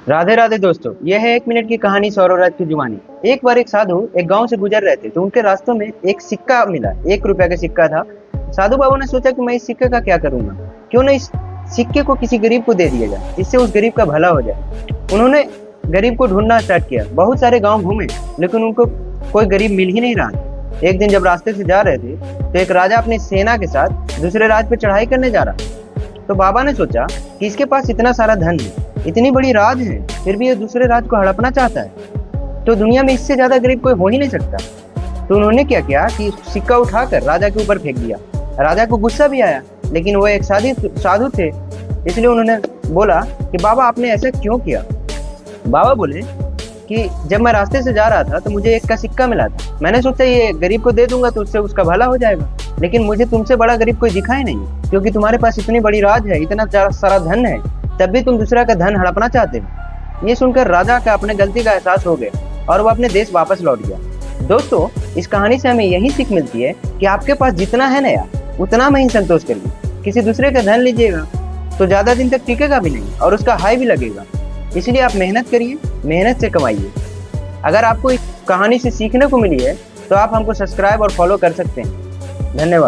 राधे राधे दोस्तों, यह है 1 मिनट की कहानी सौरराज की जुबानी। एक बार एक साधु एक गांव से गुजर रहे थे तो उनके रास्तों में एक सिक्का मिला। 1 रुपया का सिक्का था। साधु बाबू ने सोचा कि मैं इस सिक्के का क्या करूंगा, क्यों न इस सिक्के को किसी गरीब को दे दिया जाए, इससे उस गरीब का भला हो जाए। उन्होंने गरीब को ढूंढना स्टार्ट किया। बहुत सारे गाँव घूमे लेकिन उनको कोई गरीब मिल ही नहीं रहा। एक दिन जब रास्ते से जा रहे थे तो एक राजा अपनी सेना के साथ दूसरे राज्य पर चढ़ाई करने जा रहा। तो बाबा ने सोचा कि इसके पास इतना सारा धन है, इतनी बड़ी राज है, फिर भी ये दूसरे राज को हड़पना चाहता है, तो दुनिया में इससे ज्यादा गरीब कोई हो ही नहीं सकता। तो उन्होंने क्या किया कि सिक्का उठाकर राजा के ऊपर फेंक दिया। राजा को गुस्सा भी आया, लेकिन वो एक साधु थे, इसलिए उन्होंने बोला कि बाबा आपने ऐसा क्यों किया। बाबा बोले कि जब मैं रास्ते से जा रहा था तो मुझे 1 का सिक्का मिला था। मैंने सोचा ये गरीब को दे दूंगा तो उससे उसका भला हो जाएगा, लेकिन मुझे तुमसे बड़ा गरीब कोई दिखा ही नहीं, क्योंकि तुम्हारे पास इतनी बड़ी राज है, इतना सारा धन है, तब भी तुम दूसरा का धन हड़पना चाहते हो। ये सुनकर राजा का अपने गलती का एहसास हो गया और वो अपने देश वापस लौट गया। दोस्तों, इस कहानी से हमें यही सीख मिलती है कि आपके पास जितना है ना यार, उतना में ही संतोष करिए। किसी दूसरे का धन लीजिएगा तो ज्यादा दिन तक टिकेगा भी नहीं और उसका हाई भी लगेगा। इसलिए आप मेहनत करिए, मेहनत से कमाइए। अगर आपको इस कहानी से सीखने को मिली है तो आप हमको सब्सक्राइब और फॉलो कर सकते हैं। धन्यवाद।